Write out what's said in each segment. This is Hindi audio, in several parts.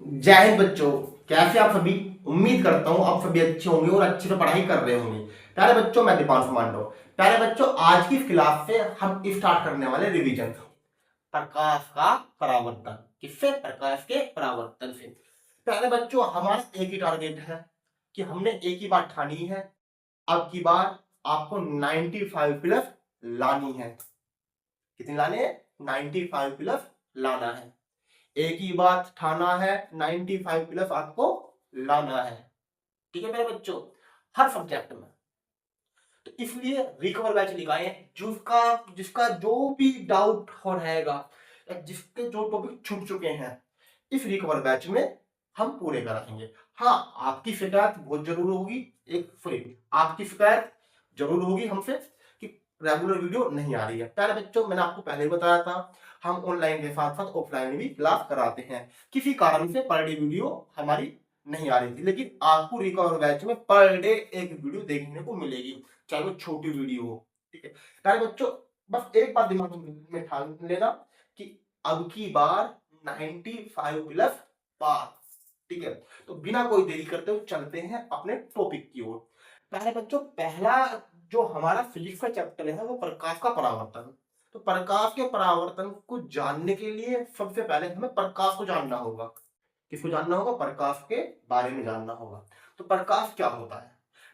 जय हिंद बच्चों। कैसे आप सभी? उम्मीद करता हूँ आप सभी अच्छे होंगे और अच्छे से पढ़ाई कर रहे होंगे। प्यारे बच्चों, मैं दीपांशु मांडव। प्यारे बच्चों, आज की इस क्लास से हम स्टार्ट करने वाले रिवीजन प्रकाश का परावर्तन। किससे? प्रकाश के परावर्तन से। प्यारे बच्चों, हमारा एक ही टारगेट है कि हमने एक ही बात ठानी है, अब की बार आपको 95 प्लस लानी है। कितनी लाने हैं? 95 प्लस लाना है। एक ही बात ठाना है, 95 प्लस आपको लाना है। ठीक है मेरे बच्चों, हर सब्जेक्ट में। तो इसलिए रिकवर बैच निकाले, जिसका जिसका जो भी डाउट हो रहेगा या जिसके जो टॉपिक छूट चुके हैं, इस रिकवर बैच में हम पूरे कराएंगे। हाँ, आपकी शिकायत बहुत जरूर होगी। आपकी शिकायत जरूर होगी हमसे कि रेगुलर वीडियो नहीं आ रही है। प्यारे बच्चों, मैंने आपको पहले ही बताया था, हम ऑनलाइन के साथ साथ ऑफलाइन भी क्लास कराते हैं। किसी कारण से पर डे वीडियो हमारी नहीं आ रही थी, लेकिन आपको रिकवर बैच में पर डे एक वीडियो देखने को मिलेगी, चाहे वो छोटी वीडियो हो। ठीक है प्यारे बच्चों, बस एक बात दिमाग में ठान लेना कि अब की बार 95 प्लस पार। ठीक है, तो बिना कोई देरी करते हुए चलते हैं अपने टॉपिक की ओर। प्यारे बच्चों, पहला जो हमारा फिजिक्स का चैप्टर है वो प्रकाश का परावर्तन। तो प्रकाश के परावर्तन को जानने के लिए सबसे पहले हमें प्रकाश को जानना होगा। किसको जानना होगा? प्रकाश के बारे में जानना होगा। तो प्रकाश क्या होता है?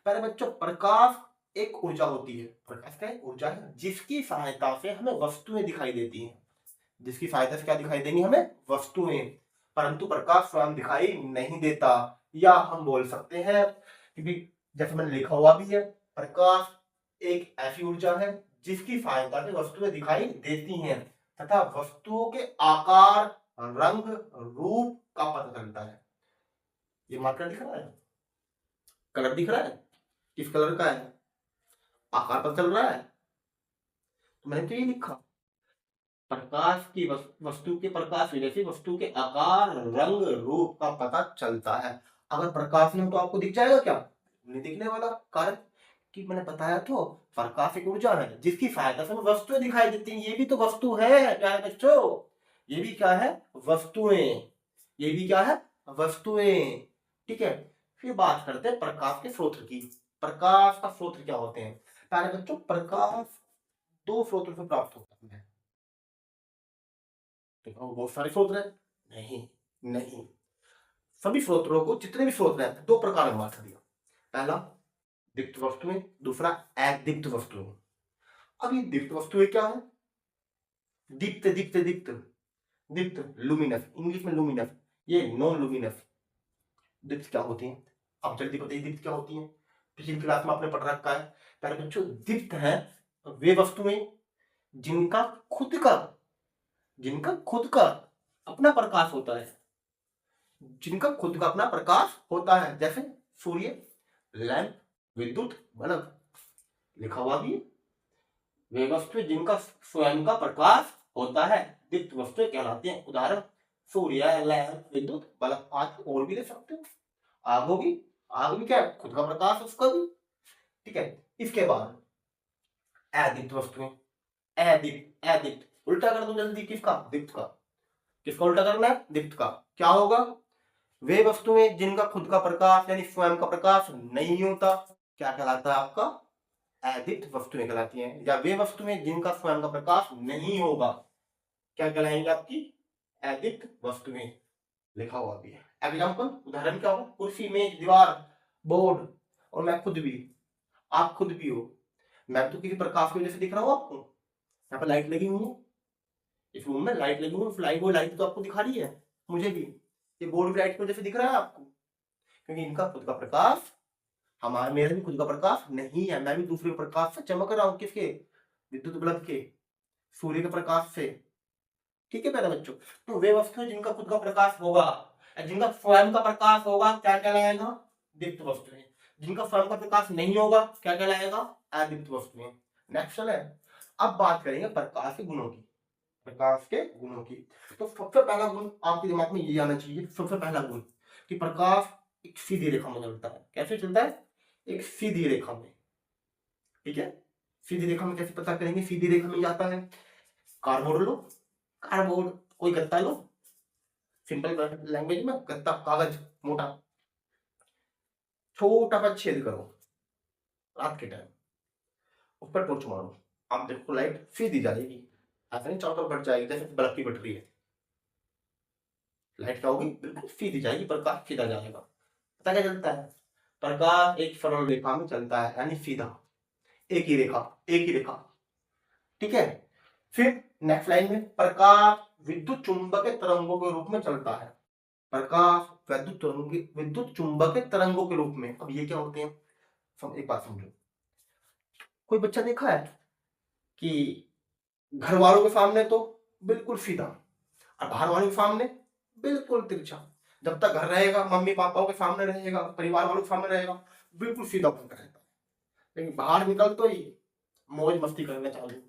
पहले बच्चों, प्रकाश एक ऊर्जा होती है। प्रकाश क्या है? ऊर्जा है, जिसकी सहायता से हमें वस्तुएं दिखाई देती हैं। जिसकी सहायता से क्या दिखाई देंगी? हमें वस्तुएं। परंतु प्रकाश स्वयं दिखाई नहीं देता, या हम बोल सकते हैं, क्योंकि जैसे मैंने लिखा हुआ भी है, प्रकाश एक ऐसी ऊर्जा है जिसकी सहायता से वस्तुएं दिखाई देती हैं तथा वस्तुओं के आकार, रंग, रूप का पता चलता है। ये मार्कर दिख रहा है, कलर दिख रहा है, किस कलर का है, आकार पता चल रहा है। तो मैंने तो ये लिखा, प्रकाश की वस्तु के प्रकाश होने से वस्तु के आकार, रंग, रूप का पता चलता है। अगर प्रकाश नहीं हो तो आपको दिख जाएगा क्या? नहीं दिखने वाला। कारण कि मैंने बताया तो, प्रकाश एक ऊर्जा है जिसकी सहायता से हमें वस्तुएं दिखाई देती हैं। ये भी तो वस्तु है प्यारे बच्चों, ये भी क्या है? वस्तुएं। ये भी क्या है? वस्तुएं। ठीक है, फिर बात करते हैं प्रकाश के स्रोत की। प्रकाश का स्रोत क्या होते हैं? प्यारे बच्चों, प्रकाश दो स्रोतों से प्राप्त होता है। देखो बहुत सारे स्रोत हैं। नहीं, नहीं, सभी स्रोतों को, जितने भी स्रोत हैं, दो प्रकार में बांट दिया। पहला दीप्त वस्तुएं, दूसरा अदीप्त वस्तुएं। अब ये दीप्त वस्तुएं क्या है? दीप्त दीप्त दीप्त दीप्त लुमिनस, इंग्लिश में लुमिनस, ये नॉन लुमिनस। दीप्त क्या होती है? अब जल्दी बताइए, दीप्त क्या होती है? पिछली क्लास में आपने पढ़ रखा है। पहले बच्चों, दीप्त है वे वस्तुएं जिनका खुद का जिनका खुद का अपना प्रकाश होता है। जिनका खुद का अपना प्रकाश होता है, जैसे सूर्य, लैंप, विद्युत बल्ब। लिखा हुआ भी है, वे वस्तुएं जिनका स्वयं का प्रकाश होता है दीप्त वस्तुएं कहलाती हैं। उदाहरण सूर्य, लैंप, विद्युत बल्ब। आदि और भी ले सकते हो। आग होगी, आग भी क्या है? खुद का प्रकाश उसका भी। ठीक है, इसके बाद अदीप्त वस्तुएं। अदीप्त अदीप्त उल्टा कर दो जल्दी, किसका? दीप्त का। किसका उल्टा करना है? दीप्त का। क्या होगा? वे वस्तुएं जिनका खुद का प्रकाश यानी स्वयं का प्रकाश नहीं होता, क्या कहलाता है आपका? अदीप्त वस्तुएं कहलाती हैं। या वे वस्तुएं जिनका स्वयं का प्रकाश नहीं होगा, क्या कहलाएंगे? आपकी अदीप्त वस्तुएं। लिखा हुआ भी है। एग्जाम्पल, उदाहरण क्या होगा? कुर्सी, मेज, दीवार, बोर्ड, और मैं खुद भी। आप खुद भी हो। मैं तो किसी प्रकाश की वजह से दिख रहा हूं आपको। यहाँ पर लाइट लगी हुई है, इस रूम में लाइट लगी हुई है, लाइट, वो लाइट तो आपको दिखा रही है, मुझे भी। ये बोर्ड भी लाइट की वजह से दिख रहा है आपको, क्योंकि इनका खुद का प्रकाश, हमारा मेरा भी खुद का प्रकाश नहीं है। मैं भी दूसरे प्रकाश से चमक रहा हूँ। किसके? विद्युत बल्ब के, सूर्य के प्रकाश से। ठीक है प्यारे बच्चों, तो वे वस्तुएं जिनका खुद का प्रकाश होगा, जिनका स्वयं का प्रकाश होगा, क्या कहलाएगा? दीप्त वस्तुएं। जिनका स्वयं का प्रकाश नहीं होगा, क्या कहलाएगा? अदीप्त वस्तुएं। नेक्स्ट है, अब बात करेंगे प्रकाश के गुणों की। प्रकाश के गुणों की। तो सबसे पहला गुण आपके दिमाग में ये आना चाहिए, सबसे पहला गुण, कि प्रकाश एक सीधी रेखा में चलता है। कैसे चलता है? एक सीधी रेखा में। ठीक है, सीधी रेखा में कैसे पता करेंगे? सीधी रेखा में जाता है, कार्डबोर्ड लो, कार्डबोर्ड, कोई गत्ता लो, सिंपल लैंग्वेज में गत्ता कागज मोटा, छोटा सा छेद करो रात के टाइम, ऊपर टॉर्च मारो, आप देखो लाइट सीधी जाएगी, ऐसा नहीं चारों तरफ बढ़ जाएगी जैसे बल्ब की बैटरी है। लाइट क्या होगी, बिल्कुल सीधी जाएगी, प्रकाश सीधा जाएगा। पता क्या चलता है, प्रकाश एक सरल रेखा में चलता है, यानी सीधा, एक ही रेखा, एक ही रेखा। ठीक है, फिर नेक्स्ट लाइन में प्रकाश विद्युत चुंबकीय तरंगों के रूप में चलता है। प्रकाश विद्युत चुंबकीय तरंगों के रूप में। अब ये क्या होते हैं, एक बात समझो, कोई बच्चा देखा है कि घर वालों के सामने तो बिल्कुल सीधा और बाहर वालों के सामने बिल्कुल तिरछा। जब तक घर रहेगा, मम्मी पापाओं के सामने रहेगा, परिवार वालों के सामने रहेगा, बिल्कुल सीधा बनकर रहता है। लेकिन बाहर निकल तो ही मौज मस्ती करने चालू।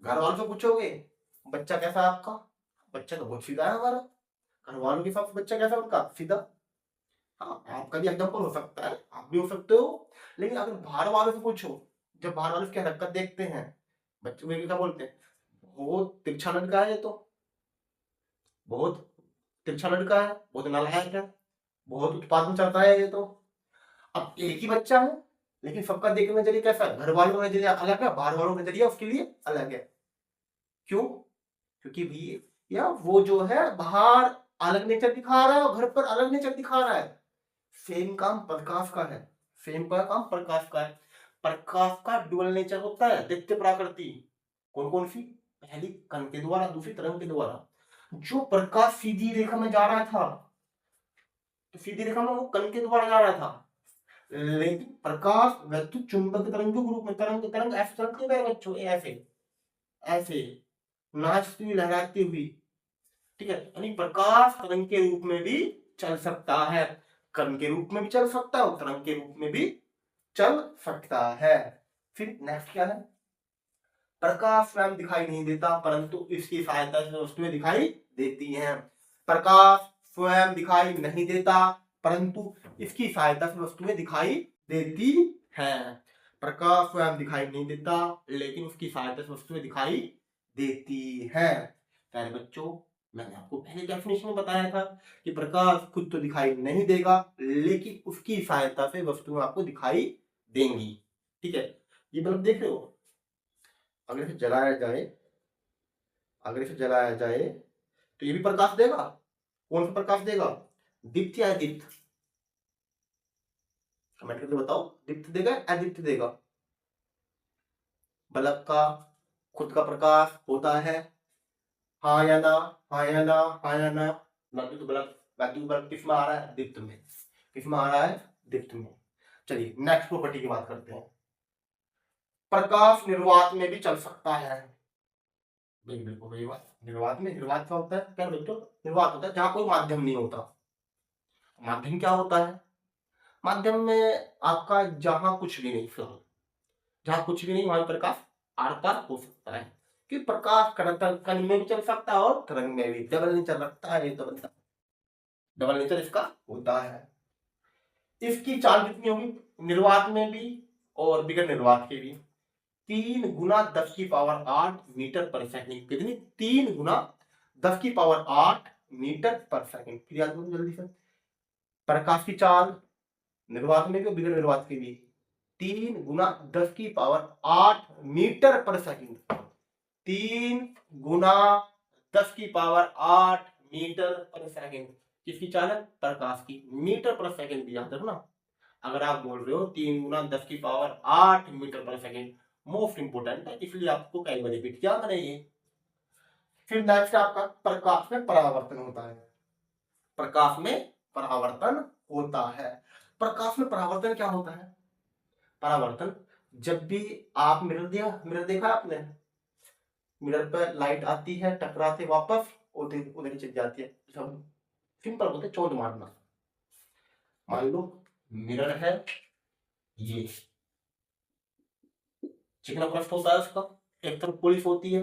घर वालों से पूछोगे बच्चा कैसा है आपका, बच्चा तो बहुत सीधा है हमारा। घर वालों के साथ बच्चा कैसा है उनका, सीधा। हाँ, आपका भी एग्जाम्पल हो सकता है, आप भी हो सकते हो। लेकिन अगर बाहर वालों से पूछो, जब बाहर वाले उसकी हरकत देखते हैं, बच्चे को क्या बोलते हैं, बहुत तिरछा लड़का है ये तो, बहुत तिरछा लड़का है, बहुत नालायक है, बहुत उत्पादन चलता है ये तो। अब एक ही बच्चा है, लेकिन सबका देखने का नजरिया कैसा है, घर वालों का नजरिया अलग है, बाहर वालों का नजरिया उसके लिए अलग है। क्यों, क्योंकि भी या वो जो है बाहर अलग नेचर दिखा रहा है और घर पर अलग नेचर दिखा रहा है। सेम काम प्रकाश का है, सेम का काम प्रकाश का है। प्रकाश का डुअल नेचर होता है, दैत्य प्रकृति। कौन कौन सी, पहली कण के द्वारा, दूसरी तरंग के द्वारा। जो प्रकाश सीधी रेखा में जा रहा था, तो सीधी रेखा में वो कण के द्वारा जा रहा था, लेकिन प्रकाश विद्युत चुंबक तरंगों के रूप में, तरंग तरंग ऐसे चलती है मेरे बच्चों, ऐसे ऐसे नाचती हुई, लहराती हुई। ठीक है, यानी प्रकाश तरंग के रूप में भी चल सकता है, कण के रूप में भी चल सकता है और तरंग के रूप में भी चल सकता है। फिर नेक्स्ट क्या है, प्रकाश स्वयं दिखाई नहीं देता परंतु इसकी सहायता से वस्तुएं दिखाई देती हैं। प्रकाश स्वयं दिखाई नहीं देता परंतु इसकी सहायता से वस्तुएं दिखाई देती हैं। प्रकाश स्वयं दिखाई नहीं देता लेकिन उसकी सहायता से वस्तुएं दिखाई देती हैं। प्यारे बच्चों, मैंने आपको पहले डेफिनेशन में बताया था कि प्रकाश खुद तो दिखाई नहीं देगा लेकिन उसकी सहायता से वस्तुएं आपको दिखाई देंगी। ठीक है, ये बल्ब देख रहे हो, अगर इसे जलाया जाए, अगर इसे जलाया जाए तो ये भी प्रकाश देगा। कौन सा प्रकाश देगा, दीप्त या अदीप्त, कमेंट करके बताओ, दीप्त देगा या अदीप्त देगा। बल्ब का खुद का प्रकाश होता है, हाँ या ना, हाँ या ना, हाँ या ना। वैद्युत बल्ब, वैद्युत बल्ब किस में आ रहा है, दीप्त में। किस में आ रहा है, दीप्त में। चलिए नेक्स्ट प्रॉपर्टी की बात करते हैं, प्रकाश निर्वात में भी चल सकता है। बिल्कुल वही बात, निर्वात में, निर्वात क्या होता है, क्या बच्चों, निर्वात होता है जहां कोई माध्यम नहीं होता। माध्यम क्या होता है, माध्यम में आपका जहां कुछ भी नहीं, फिलहाल जहां कुछ भी नहीं वहां प्रकाश आर पार हो सकता है। कि प्रकाश कण में भी चल सकता है और तरंग में भी, डबल नेचर रखता है ये तो बंदा, डबल नेचर इसका होता है। इसकी चाल कितनी होगी, निर्वात में भी और बिगर निर्वात के भी, 3 गुना 10 की पावर 8 मीटर पर सेकंड। कितनी, 3 गुना 10 की पावर 8 मीटर पर सेकंड। फिर याद करो जल्दी से, प्रकाश की चाल निर्वात में भी और बिगर निर्वात के भी 3 गुना 10 की पावर 8 मीटर पर सेकंड। 3 गुना 10 की पावर 8 मीटर पर सेकंड किसकी चाल है, प्रकाश की। मीटर पर सेकंड भी याद रखना, अगर आप बोल रहे हो 3 गुना 10 की पावर 8 मीटर पर सेकंड, मोस्ट इंपोर्टेंट है, इसलिए आपको कई बार रिपीट किया मैंने ये। फिर नेक्स्ट आपका प्रकाश में परावर्तन होता है, प्रकाश में परावर्तन होता है। प्रकाश में परावर्तन क्या होता है, परावर्तन जब भी आप मिरर देखा आपने, मिरर पर लाइट आती है, टकराते वापस उधर उधर चली जाती है, सब सिंपल होते, चोट मारना। मान लो मिरर है, ये चिकना पृष्ठ होता है उसका, एक तरफ पुलिस होती है,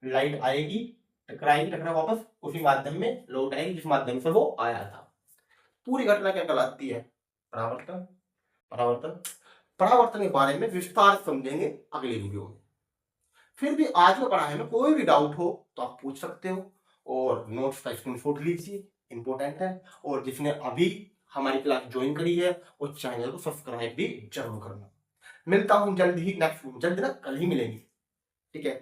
लाइट आएगी, टकराएगी, टकरा वापस उसी माध्यम में लौट आएगी जिस माध्यम से वो आया था। पूरी घटना क्या कहलाती है, परावर्तन। परावर्तन, परावर्तन के बारे में विस्तार समझेंगे अगले वीडियो में। फिर भी आज की पढ़ाई में कोई भी डाउट हो तो आप पूछ सकते हो, और नोट्स का स्क्रीनशॉट लीजिए, इंपॉर्टेंट है। और जिसने अभी हमारी क्लास ज्वाइन करी है वो चैनल को सब्सक्राइब भी जरूर करना। मिलता हूँ जल्द ही नेक्स्ट, जल्द ना कल ही मिलेंगे, ठीक है।